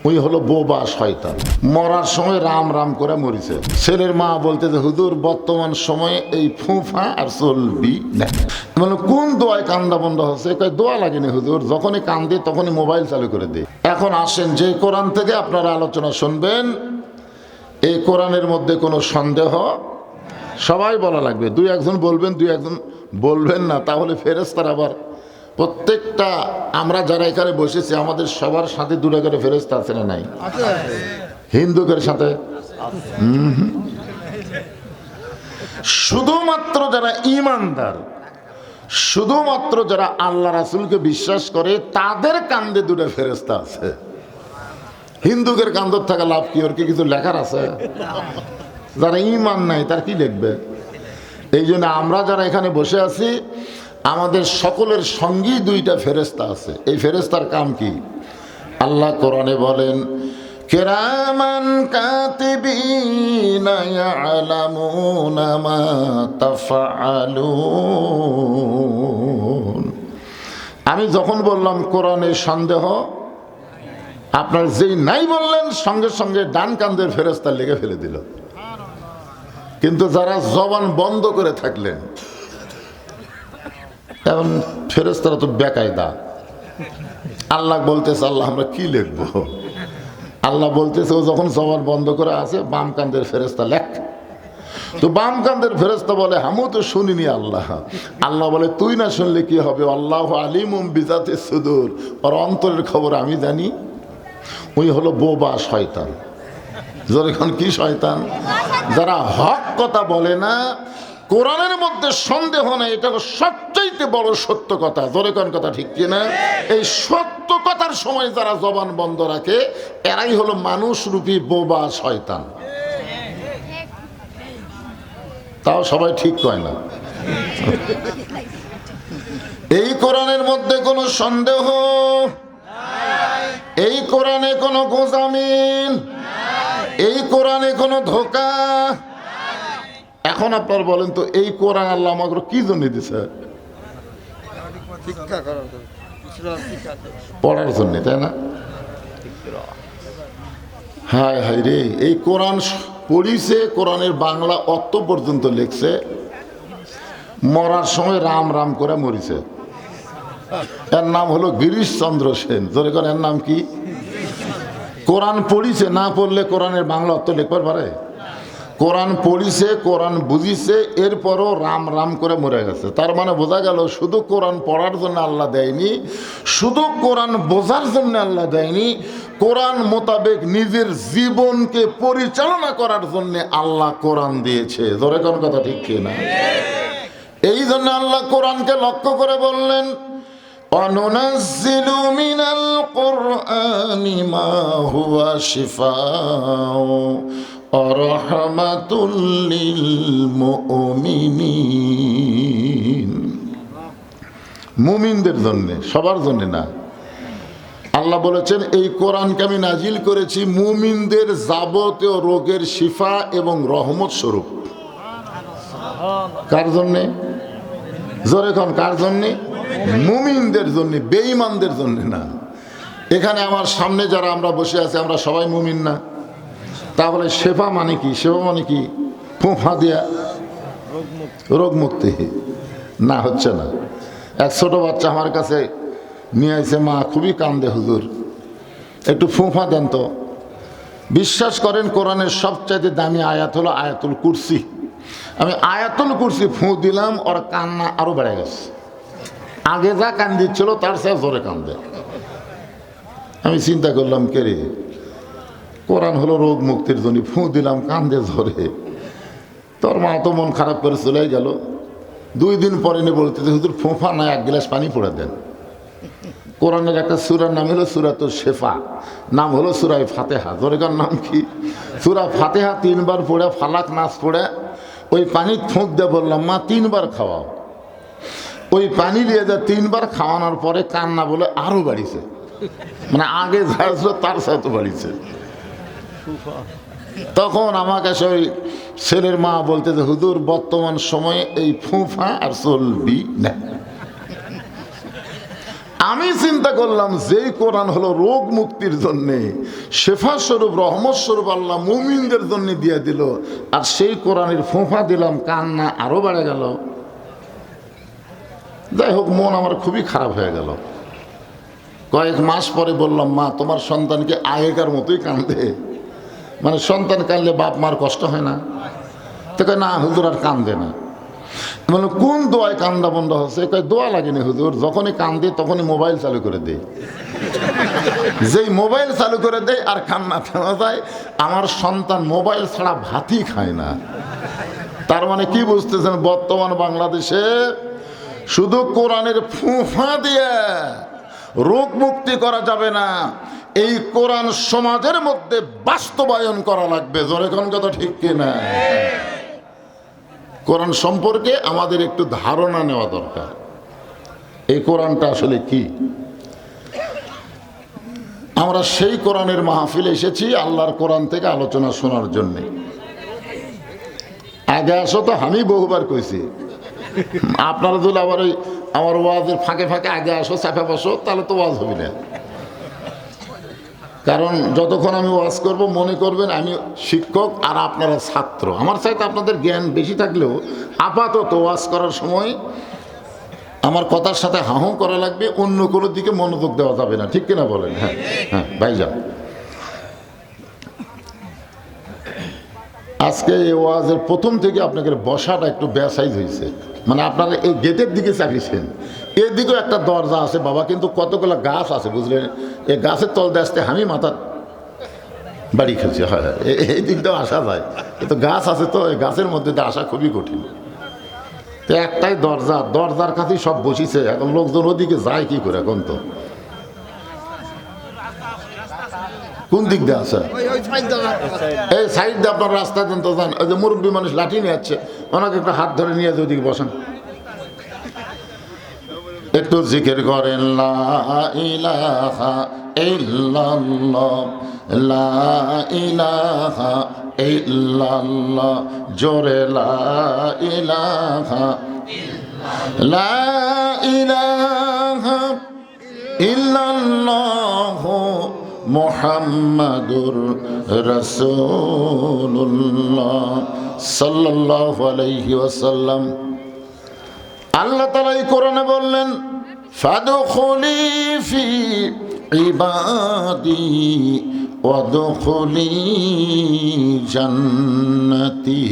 ওই হলো বোবা শয়তান। মরার সময় রাম রাম করে মরিছে। ছেলের মা বলতে যে হুজুর বর্তমান সময়ে এই ফুফা আর চলবি না। মানে কোন দোয়ায় কান্দা বন্ধ হচ্ছে? দোয়া লাগেনি হুজুর, যখনই কান্দে তখনই মোবাইল চালু করে দেয়। এখন আসেন যে কোরআন থেকে আপনারা আলোচনা শুনবেন, এই কোরআনের মধ্যে কোনো সন্দেহ সবাই বলা লাগবে। দুই একজন বলবেন, দুই একজন বলবেন না, তাহলে ফেরেশতারা আবার প্রত্যেকটা আমরা যারা এখানে বসেছি আমাদের সবার সাথে দূরে করে ফেরেশতা আছে না নাই? হিন্দুদের সাথে শুধুমাত্র যারা ঈমানদার, শুধুমাত্র যারা আল্লাহ রাসূলকে বিশ্বাস করে তাদের কান্দে দূরে ফেরেশতা আছে। হিন্দুদের কান্দর থাকা লাভ কি? ওর কি কিছু লেখার আছে? যারা ঈমান নাই তার কি লিখবে? এই জন্য আমরা যারা এখানে বসে আছি আমাদের সকলের সঙ্গেই দুইটা ফেরেশতা আছে। এই ফেরেশতার কাম কি? আল্লাহ কোরআনে বলেন, কিরামান কাতিবিনা ইয়ালামুনা মা তাফআলুন। আমি যখন বললাম কোরআনের সন্দেহ, আপনার যেই নাই বললেন সঙ্গে সঙ্গে ডান কান্দের ফেরেশতা লিখে ফেলে দিল। কিন্তু যারা জবান বন্ধ করে থাকলেন, এখন ফেরেশতারা তো বেকায়দা। আল্লাহ বলতেছে, আল্লাহ আমরা কি লিখবো? আল্লাহ বলতেছে ও যখন জবান বন্ধ করে আছে বাম কান্দের ফেরেশতা লেখ। তো বাম কান্দের ফেরেশতা বলে আমিও তো শুনিনি আল্লাহ। আল্লাহ বলে তুই না শুনলে কি হবে? আল্লাহু আলিমুম বিজাতিস সুদূর, ওর অন্তরের খবর আমি জানি। ওই হলো বোবা শয়তান। যখন কি শয়তান? যারা হক কথা বলে না, কোরআনের মধ্যে সন্দেহ নেই, এটা হলো সবচাইতে বড় সত্য কথা। জোরে কোন কথা ঠিক কিনা? এই সত্য কথার সময় যারা জবান বন্ধ রাখে এরাই হলো মানুষ রূপী বোবা শয়তান। তাও সবাই ঠিক কয় না। এই কোরআনের মধ্যে কোনো সন্দেহ, এই কোরআনে কোনো গোজামিন, এই কোরআনে কোনো ধোঁকা। এখন আপনার বলেন তো এই কোরআন আল্লাহ আমাকে কি জন্য দিছে? পড়ার জন্য, তাই না? হায় হায় রে, এই কোরআন পড়িছে, কোরআনের বাংলা অর্থ পর্যন্ত লিখছে, মরার সময় রাম রাম করে মরিছে। এর নাম হলো গিরিশচন্দ্র সেন। জোরে করে এর নাম কি? কোরআন পড়িছে, না পড়লে কোরআনের বাংলা অর্থ লিখবার পারে? কোরআন পড়িছে, কোরআন বুঝিছে, এরপরও রাম রাম করে মরে গেছে। তার মানে বোঝা গেল শুধু কোরআন পড়ার জন্য আল্লাহ দেয়নি, শুধু কোরআন বোঝার জন্য আল্লাহ দেয়নি, কোরআন মোতাবেক নিজের জীবনকে পরিচালনা করার জন্য আল্লাহ কোরআন দিয়েছে। জোরে কোন কথা ঠিক কিনা? এই জন্য আল্লাহ কোরআনকে লক্ষ্য করে বললেন, অনুনাজ্জিলু মিনাল কুরআনি মা হুয়া শিফাউ ওয়া রাহমাতুল লিল মুমিনিন। মুমিনদের জন্য, সবার জন্য না। আল্লাহ বলেছেন এই কোরআনকে আমি নাজিল করেছি মুমিনদের যাবতীয় রোগের শিফা এবং রহমত স্বরূপ। কার জন্যে? জোরে কোন কার জন্যে? মুমিনদের জন্য, বেঈমানদের জন্য না। এখানে আমার সামনে যারা আমরা বসে আছি আমরা সবাই মুমিন না? তাহলে শেফা মানে কি? শেফা মানে কি? ফুঁফা দিয়া রোগ মুক্তি না, হচ্ছে না। এক ছোট বাচ্চা আমার কাছে নিয়ে আসে, মা খুবই কান্দে, হুজুর একটু ফুঁফা দেন তো। বিশ্বাস করেন কোরআনের সবচাইতে দামি আয়াত হলো আয়াতুল কুরসি। আমি আয়াতুল কুরসি ফুঁ দিলাম, ওর কান্না আরো বেড়ে গেছে। আগে যা কান দিচ্ছিল তার চেয়ে জোরে কান্দে। আমি চিন্তা করলাম কে রে, কোরআন হলো রোগ মুক্তির জন্য, ফুঁ দিলাম কান্দে জোরে। তোর মা তো মন খারাপ করে চলে গেল। 2 দিন পরে নিয়ে বলতেছে হুজুর ফোঁফা না, 1 গ্লাস পানি পড়ে দেন। কোরআনের একটা সূরার নাম হলো সূরাতুশ শিফা, নাম হলো সূরা ফাতিহা। জোরেকার নাম কি? সূরা ফাতিহা 3 বার পড়ে, ফালাক নাস পড়ে ওই পানি ফুঁক দিয়ে বললাম মা 3 বার খাওয়াও। ওই পানি দিয়ে যা 3 বার খাওয়ানোর পরে কান্না বলে আরো বাড়িছে, মানে আগে যা ছিল তার সাথে বাড়িছে। তখন আমাকে ওই ছেলের মা বলতে যে হুজুর বর্তমান সময়ে এই ফুঁফা আর চলবি না। আমি চিন্তা করলাম যেই কোরআন হলো রোগ মুক্তির জন্যে, শেফা স্বরূপ, রহমত স্বরূপ আল্লাহ মুমিনদের জন্য দিয়ে দিল, আর সেই কোরআনের ফোঁফা দিলাম, কান্না আরো বেড়ে গেল। যাই হোক, মন আমার খুবই খারাপ হয়ে গেল। কয়েক মাস পরে বললাম, মা তোমার সন্তানকে আগেকার মতোই কান্দে, মানে সন্তান কাঁদলে বাপ মার কষ্ট হয় না? তো কয় না হুজুর আর কান্দে না। মানে কোন দোয়ায় কান্দা বন্ধ হচ্ছে? কয় দোয়া লাগেনি হুজুর, যখনই কান্দে তখনই মোবাইল চালু করে দেয়। যেই মোবাইল চালু করে দেয় আর কান্না থামা যায়। আমার সন্তান মোবাইল ছাড়া ভাতই খায় না। তার মানে কি বুঝতেছেন, বর্তমান বাংলাদেশে শুধু কোরআনের ফুঁফা দিয়ে রোগ মুক্তি করা যাবে না, এই কোরআন সমাজের মধ্যে বাস্তবায়ন করা লাগবে। জোরে কোন কথা ঠিক কিনা? কোরআন সম্পর্কে আমাদের একটু ধারণা নেওয়া দরকার, এই কোরআনটা আসলে কি। আমরা সেই কোরআনের মাহফিলে এসেছি আল্লাহর কোরআন থেকে আলোচনা শোনার জন্যে। আগে আসো তো আমি বহুবার কইছি, আপনারা যদি আবার ওই আমার ওয়াজের ফাঁকে ফাঁকে আগে আসো, চাপা বসো, তাহলে তো ওয়াজ হবে না। কারণ যতক্ষণ আমি ওয়াজ করব মনে করবেন আমি শিক্ষক আর আপনারা ছাত্র। আমার চাইতে আপনাদের জ্ঞান বেশি থাকলেও আপাতত ওয়াজ করার সময় আমার কথার সাথে হাঁ করা লাগবে, অন্য কোনো দিকে মনোযোগ দেওয়া যাবে না। ঠিক কিনা বলেন? হ্যাঁ হ্যাঁ ভাইজান, আজকে এই ওয়াজের প্রথম থেকে আপনাদের বসাটা একটু বেসাইজ হয়েছে। মানে আপনারা এই গেটের দিকে চাপিয়েছেন, এর দিকেও একটা দরজা আছে বাবা, কিন্তু কতগুলো গাছ আছে বুঝলেন, এই গাছের তল দিয়ে আসতে আমি মাথার বাড়ি খেলছি। হয় এই দিক দিয়েও আসা যায়, কিন্তু গাছ আছে তো এই গাছের মধ্যে দিয়ে আসা খুবই কঠিন। তো একটাই দরজা, দরজার কাছেই সব বসিছে। এখন লোকজন ওদিকে যায় কি করে? এখন তো কোন দিক দিয়ে আছে? এই সাইড দিয়ে আপনার রাস্তা দেন তো যান। ওই যে মুরব্বী মানুষ লাঠি নিয়ে যাচ্ছে, ওনাকে একটা হাত ধরে নিয়ে ওদিকে বসান, একটু জিকির করেন লা ইলাহা ইল্লাল্লাহ, লা ইলাহা ইল্লাল্লাহ, জোরে লা ইলাহা, লা ইলাহা ইল্লাল্লাহ মুহাম্মাদুর রাসূলুল্লাহ সাল্লাল্লাহু আলাইহি ওয়াসাল্লাম। আল্লাহ তাআলা এই কোরআনে বললেন, ফাদখুলি ফি ইবাদি ওয়াদখুলি জান্নাতি।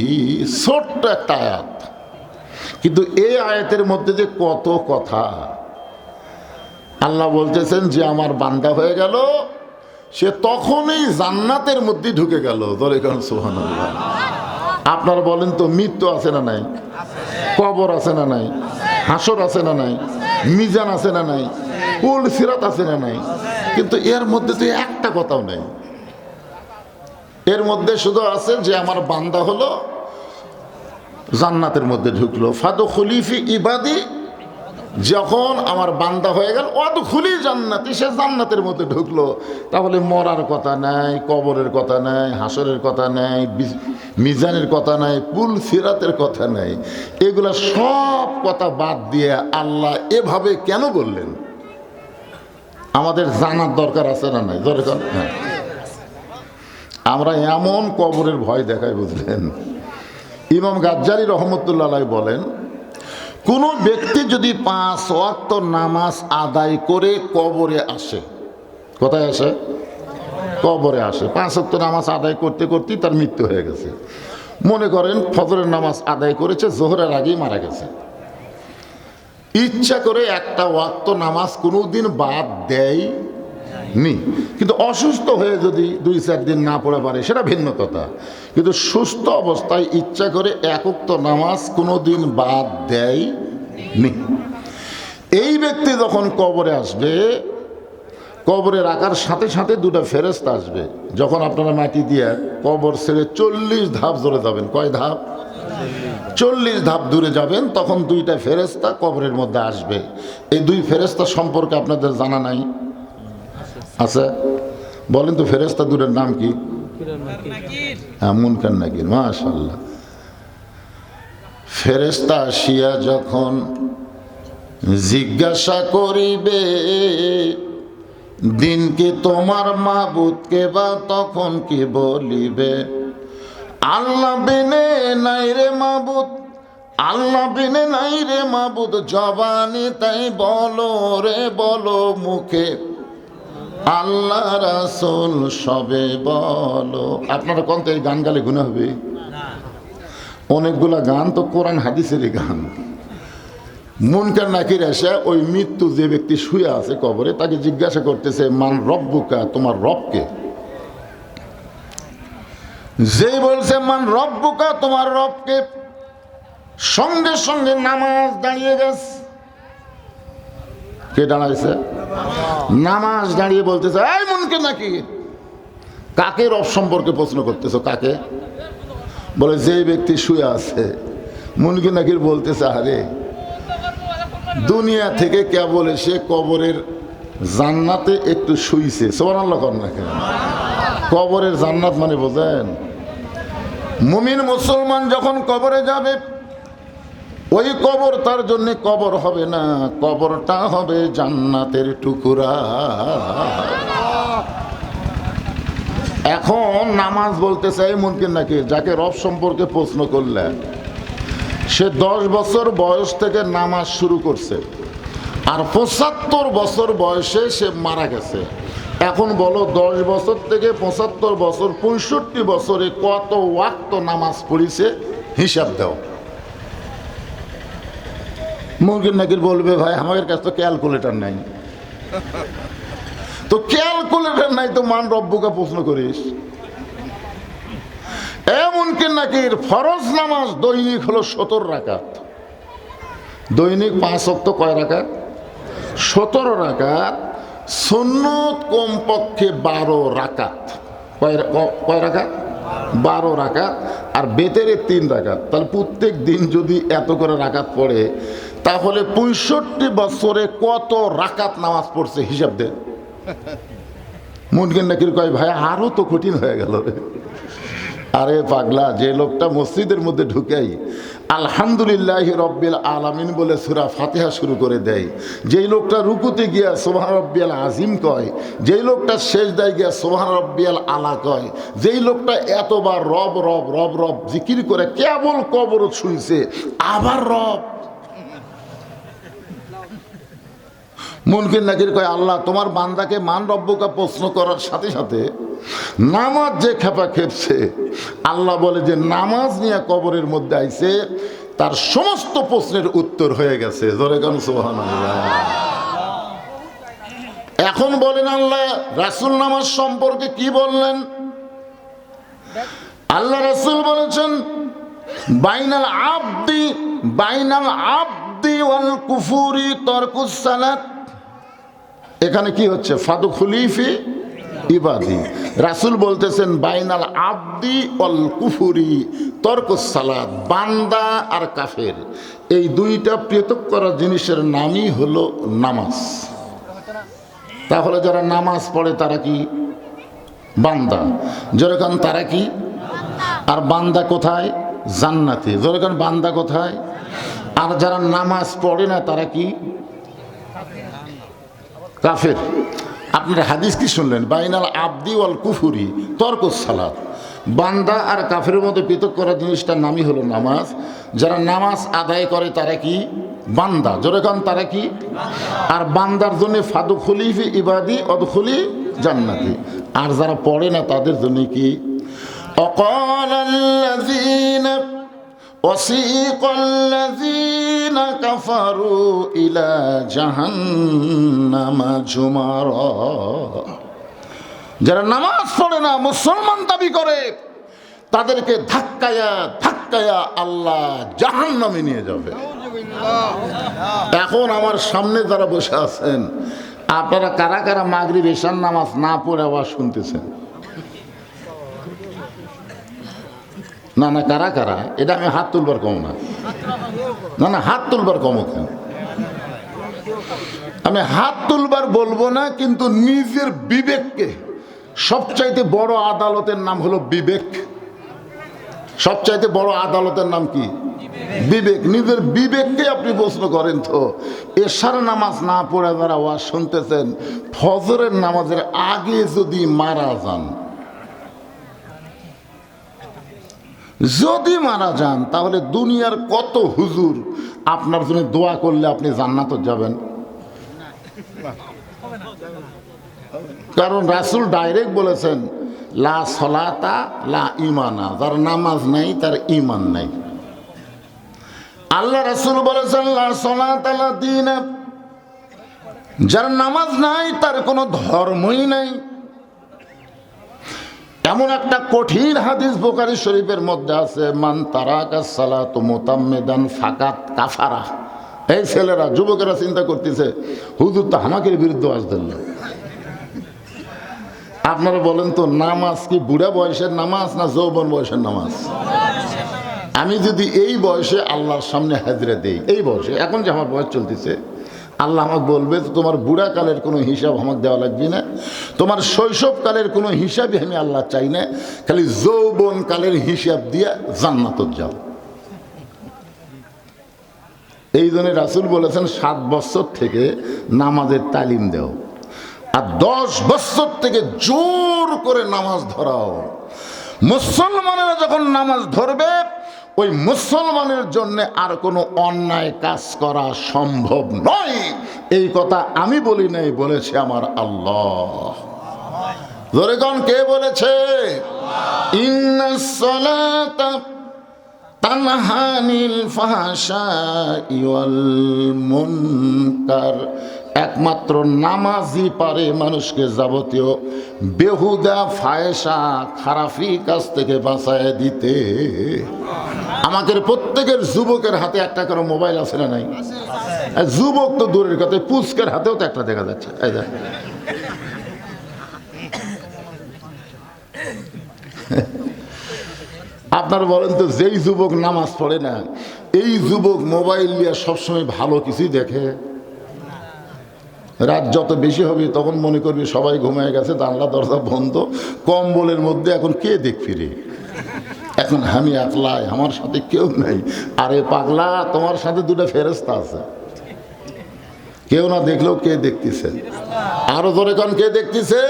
ছোট্ট একটা আয়াত, কিন্তু এই আয়াতের মধ্যে যে কত কথা। আল্লাহ বলতেছেন যে আমার বান্দা হয়ে গেল, সে তখনই জান্নাতের মধ্যে ঢুকে গেল। ধরে কারণ সুবহানাল্লাহ। আপনারা বলেন তো, মৃত্যু আছে না নাই? কবর আছে না নাই? হাসর আছে না নাই? মিজান আছে না নাই? পুল সিরাত আছে না নাই? কিন্তু এর মধ্যে তো একটা কথাও নেই। এর মধ্যে শুধু আছে যে আমার বান্দা হলো, জান্নাতের মধ্যে ঢুকলো। ফাদখুলি ফি ইবাদি, যখন আমার বান্দা হয়ে গেল, ওয়াদখুলি জান্নাতি, সে জান্নাতের মধ্যে ঢুকলো। তাহলে মরার কথা নাই, কবরের কথা নাই, হাসরের কথা নাই, মিজানের কথা নাই, পুল সিরাতের কথা নাই। এগুলা সব কথা বাদ দিয়ে আল্লাহ এভাবে কেন বললেন আমাদের জানার দরকার আছে না নাই? দরকার। হ্যাঁ, আমরা এমন কবরের ভয় দেখাই বুঝলেন। ইমাম গাজ্জালী রহমতুল্লাহ আলাইহি বলেন, কোনো ব্যক্তি যদি 5 ওয়াক্ত নামাজ আদায় করে কবরে আসে, কোথায় আসে? কবরে আসে। 5 ওয়াক্ত নামাজ আদায় করতে করতেই তার মৃত্যু হয়ে গেছে। মনে করেন ফজরের নামাজ আদায় করেছে, জোহরের আগেই মারা গেছে। ইচ্ছা করে একটা ওয়াক্ত নামাজ কোনোদিন বাদ দেয়নি, কিন্তু অসুস্থ হয়ে যদি 2-4 দিন না পড়ে পারে সেটা ভিন্ন কথা। কিন্তু সুস্থ অবস্থায় ইচ্ছা করে এক ওয়াক্ত নামাজ কোনোদিন বাদ দেয়নি। এই ব্যক্তি যখন কবরে আসবে, কবরে রাখার সাথে সাথে 2টা ফেরেশতা আসবে। যখন আপনারা মাটি দিয়ে কবর ছেড়ে 40 ধাপ জোরে যাবেন, কয় ধাপ? 40 ধাপ দূরে যাবেন, তখন 2টা ফেরেশতা কবরের মধ্যে আসবে। এই 2 ফেরেশতা সম্পর্কে আপনাদের জানা নাই? আছে? বলেন তো ফেরেশতা দূরের নাম কি? মুনকার নাকির। মাশাআল্লাহ। ফেরেশতা আসিয়া যখন জিজ্ঞাসা করিবে দিনকে তোমার মাবুদকে, বা তখন কি বলিবে? আল্লাহ বিনে নাই রে মাবুদ, আল্লাহ বিনে নাই রে মাবুদ, জবানে তাই বলো রে বলো মুখে, আল্লাহ রাসূল সবে বলো। আপনারা কোন তো এই গান গালে গুনাহ হবে? অনেকগুলা গান তো কোরআন হাদিসেরই গান। মুনকার নাকির এসে ওই মৃত্যু যে ব্যক্তি শুয়ে আছে কবরে তাকে জিজ্ঞাসা করতেছে, মান রব্বুকা, তোমার রবকে? যেই বলছে মান রব্বুকা, তোমার রবকে, সঙ্গে সঙ্গে নামাজ দাঁড়িয়ে গেছে। কে দাঁড়াইছে? নামাজ দাঁড়িয়ে বলতেছে, এই মুনকার নাকির, কাকে রব সম্পর্কে প্রশ্ন করতেছো? কাকে? বলে যে ব্যক্তি শুয়ে আছে। মুনকার নাকির বলতেছে, আরে দুনিয়া থেকে কেবল এসে কবরের জান্নাতে একটু শুইছে। সুবহানাল্লাহ কর না কেন? কবরের জান্নাত মানে বোঝেন? মুমিন মুসলমান যখন কবরে যাবে, ওই কবর তার জন্য কবর হবে না, কবরটা হবে জান্নাতের টুকরা। এখন নামাজ বলতে চাই মুনকির নাকি, যাকে রব সম্পর্কে প্রশ্ন করলেন, সে 10 বছর বয়স থেকে নামাজ শুরু করছে, আর 75 বছর বয়সে সে মারা গেছে। এখন বলো 10 বছর থেকে 75 বছর, 65 বছরে কত ওয়াক্ত নামাজ পড়িছে, হিসাব দাও। মুনকির নাকির বলবে, ভাই আমাদের কাছে তো ক্যালকুলেটর নাই। তো ক্যালকুলেটর নাই তো মান রব্বুকা প্রশ্ন করিস? মুনকির নাকির ফরজ নামাজ দৈনিক হলো 17 রাকাত। দৈনিক 5 ওয়াক্ত কয় রাকাত? 17 রাকাত। সুন্নত কমপক্ষে 12 রাকাত। কয় রাকাত? 12 রাকাত। আর বেতেরে 3 রাকাত। তাহলে প্রত্যেক দিন যদি এত করে রাকাত পড়ে, তাহলে 65 বছরে কত রাকাত নামাজ পড়ছে হিসাব দেন। মুনকির নাকির কয়, ভাই আরো তো কঠিন হয়ে গেল রে। আরে পাগলা, যে লোকটা মসজিদের মধ্যে ঢুকেই আলহামদুলিল্লাহি রব্বিল আলামিন বলে সূরা ফাতিহা শুরু করে দেয়, যেই লোকটা রুকুতে গিয়া সুবহান রব্বিয়াল আজিম কয়, যেই লোকটা সেজদায় গিয়া সুবহান রব্বিয়াল আলা কয়, যেই লোকটা এতবার রব রব রব রব জিকির করে কেবল কবর ছুঁইছে, আবার রব। মুনকির নাকির কয়, আল্লাহ তোমার বান্দাকে মান রব্বুকা প্রশ্ন করার সাথে সাথে নামাজ যে খেপা খেপছে, আল্লাহ বলে যে নামাজ নিয়ে কবরের মধ্যে আইছে, তার সমস্ত প্রশ্নের উত্তর হয়ে গেছে। জোরে কান সুবহানাল্লাহ। এখন বলেন আল্লাহ রাসূল নামাজ সম্পর্কে কি বললেন? আল্লাহ রাসূল বলেছেন, বাইনাল আবদি ওয়াল কুফুরি তারকুস সালাত। এখানে কি হচ্ছে? ফাদু খুলিফি ইবাদি। রাসূল বলতেছেন বাইনাল আবদি ওয়াল কুফুরি তারকুস সালাত, বান্দা আর কাফের, এই দুইটা পৃথক করা জিনিসের নামই হলো নামাজ। তাহলে যারা নামাজ পড়ে তারা কি? বান্দা। যেরকম তারা কি? আর বান্দা কোথায়? জান্নাতে। যেরকম বান্দা কোথায়? আর যারা নামাজ পড়ে না তারা কি? কাফের। আপনারা হাদিস কি শুনলেন? বাইনাল আবদি ওয়াল কুফুরি তারকুস সালাত, বান্দা আর কাফের মধ্যে পৃথক করা জিনিসটার নামই হলো নামাজ। যারা নামাজ আদায় করে তারা কি? বান্দা। যেরকম তারা কি? আর বান্দার জন্য ফাদু খুলিফি ইবাদি অদখুলি জান্নাতি। আর যারা পড়ে না তাদের জন্য কি? অকালাল্লাযীনা ওয়াসীকাল্লাযীনা কাফারু ইলা জাহান্নামা যুমারা। যারা নামাজ পড়ে না, মুসলমান দাবি করে, তাদেরকে ধাক্কায়া ধাক্কায়া আল্লাহ জাহান্নামে নিয়ে যাবে। এখন আমার সামনে যারা বসে আছেন, আপনারা কারা কারা মাগরিব এশার নামাজ না পড়ে আওয়াজ শুনতেছেন? না না, কারা কারা? এটা আমি হাত তুলবার কম না, না না, হাত তুলবার কম কেন? আমি হাত তুলবার বলবো না, কিন্তু নিজের বিবেককে, সবচাইতে বড় আদালতের নাম হলো বিবেক। সবচাইতে বড় আদালতের নাম কি? বিবেক, নিজের বিবেককে আপনি প্রশ্ন করেন তো। এশার নামাজ না পড়ে যারা ওয়াজ শুনতেছেন, ফজরের নামাজের আগে যদি মারা যান, যদি মারা যান, তাহলে দুনিয়ার কত হুজুর আপনার জন্য দোয়া করলে আপনি জান্নাতে যাবেন। কারণ রাসূল ডাইরেক্ট বলেছেন, লা সলাতা লা ইমানা, যার নামাজ নাই তার ঈমান নাই। আল্লাহ রাসূল বলেছেন, লা সলাতা লা দীন, যার নামাজ নাই তার কোনো ধর্মই নাই। এমন একটা কঠিন হাদিস বুখারী শরীফের মধ্যে আছে, মান তারাকা সালাতু মুতাম্মিদান ফাকাত কাফারা। এই ছেলেরা, যুবকেরা চিন্তা করতেছে, হুজুর তো হামাকের বিরুদ্ধে ওয়াজ দিলেন। আপনারা বলেন তো, নামাজ কি বুড়া বয়সের নামাজ না যৌবন বয়সের নামাজ? আমি যদি এই বয়সে আল্লাহর সামনে হাজিরা দেই, এই বয়সে, এখন যে আমার বয়স চলতেছে, আল্লাহ আমাকে বলবে তোমার বুড়া কালের কোনো হিসাব আমাকে দেওয়া লাগবে না, তোমার শৈশবকালের কোনো হিসাবই আমি আল্লাহ চাই না, খালি যৌবন কালের হিসাব দিয়ে জান্নাতে যাও। এই জন্য রাসূল বলেছেন 7 বছর থেকে নামাজের তালিম দাও, আর 10 বছর থেকে জোর করে নামাজ ধরাও। মুসলমানেরা যখন নামাজ ধরবে, ওই মুসলমানের জন্য আর কোনো অন্যায় কাজ করা সম্ভব নয়। এই কথা আমি বলি নাই, বলেছে আমার আল্লাহ। জোরে কোন, কে বলেছে? ইন্নাস সালাতা তানহা আনিল ফাহশাই ওয়াল মুনকার, একমাত্র নামাজই পারে মানুষকে যাবতীয় বেহুদা ফায়সা খারাপি কাজ থেকে বাঁচায় দিতে। আমাদের প্রত্যেকের যুবকের হাতে একটা করে মোবাইল আছে না নাই? যুবক তো দূরের কথা, পুচকের হাতেও তো একটা দেখা যাচ্ছে। আপনারা বলেন তো, যেই যুবক নামাজ পড়ে না, এই যুবক মোবাইল নিয়ে সবসময় ভালো কিছুই দেখে। রাত যত বেশি হবে তখন মনে করবি সবাই ঘুমিয়ে গেছে, জানলা দরজা বন্ধ, কম্বলের মধ্যে এখন কে দেখবি রে, এখন আমি একলাই, আমার সাথে কেউ নাই। আরে পাগলা, তোমার সাথে 2টা ফেরেশতা আছে, কেউ না দেখলেও কে দেখতেছে? আরো ধরে কোন, কে দেখতেছে?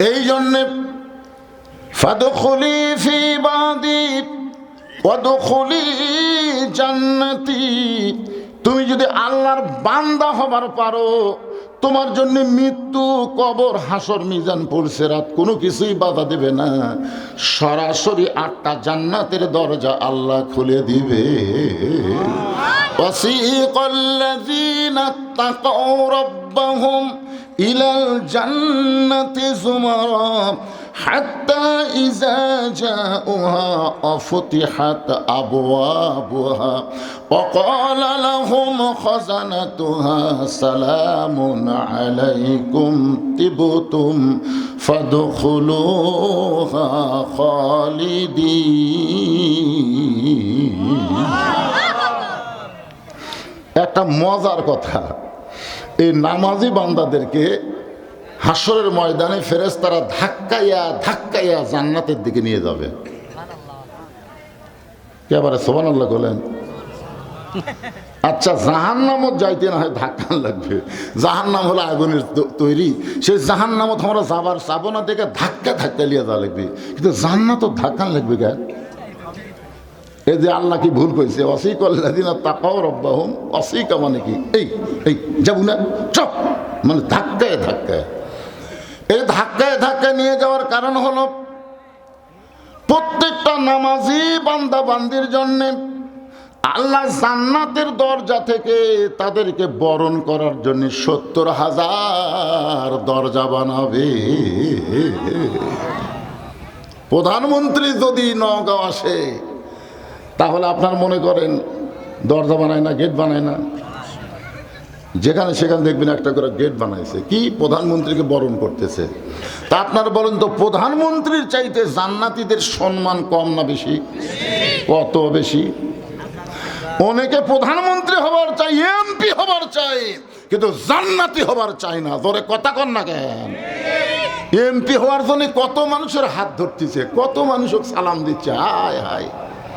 এই জন্যে ফাদখুলি ফি ইবাদি ওয়াদখুলি জান্নাতি, তুমি যদি আল্লাহর বান্দা হবার পারো, তোমার জন্য মৃত্যু, কবর, হাসর, মিজান, পুলসিরাত কোনো কিছুই বাধা দেবে না। সরাসরি 8টা জান্নাতের দরজা আল্লাহ খুলে দিবে। ওয়াসিকাল্লাযীনা তাকাউ রাব্বাহুম ইলাল জান্নাতি যুমারা হাত্তা ইযা জাউহা আফতিহাত আবওয়াবুহা ওয়া ক্বালা লাহুম খাযানাতুহা সালামুন আলাইকুম তিবতুম ফাদখুলুহা খালিদিন। একটা মজার কথা, এই নামাজি বান্দাদেরকে হাসরের ময়দানে ফেরেশতারা ধাক্কাইয়া ধাক্কাইয়া জান্নাতের দিকে নিয়ে যাবে। এবারে সুবহানাল্লাহ বলেন। আচ্ছা, জাহান্নামত যাইতে না হয় ধাক্কা লাগবে, জাহান্নাম হলো আগুনের তৈরি, সেই জাহান্নামত আমরা যাবার চাবো না দেখে ধাক্কা ধাক্কা লিয়ে যাওয়া লাগবে, কিন্তু জান্নাত ধাক্কা লাগবে কেন? এই যে আল্লাহ কি ভুল করেছে, ওয়াসিকাল্লাযীনা তাকাউ রাব্বাহুম, ওয়াসিকা মানে কি, এই এই যাবো না, চপ, মানে ধাক্কায় ধাক্কায়। এই ধাক্কায় ধাক্কায় নিয়ে যাওয়ার কারণ হলো, প্রত্যেকটা নামাজি বান্দা বান্দির জন্য আল্লাহ জান্নাতের দরজা থেকে তাদেরকে বরণ করার জন্য 70,000 দরজা বানাবে। প্রধানমন্ত্রী যদি নওগাঁও আসে, তাহলে আপনার মনে করেন দরজা বানায় না, গেট বানায় না? যেখানে সেখানে দেখবেন একটা করে গেট বানাইছে, কি প্রধানমন্ত্রীকে বরণ করতেছে। তা আপনারা বলেন তো, প্রধানমন্ত্রীর চাইতে জান্নাতীদের সম্মান কম না বেশি? কত বেশি? অনেকে প্রধানমন্ত্রী হবার চাই, এমপি হবার চাই, কিন্তু জান্নাতি হবার চাই না। ধরে কথা কন না কেন? এমপি হওয়ার জন্য কত মানুষের হাত ধরতেছে, কত মানুষ সালাম দিচ্ছে, হায় হায়।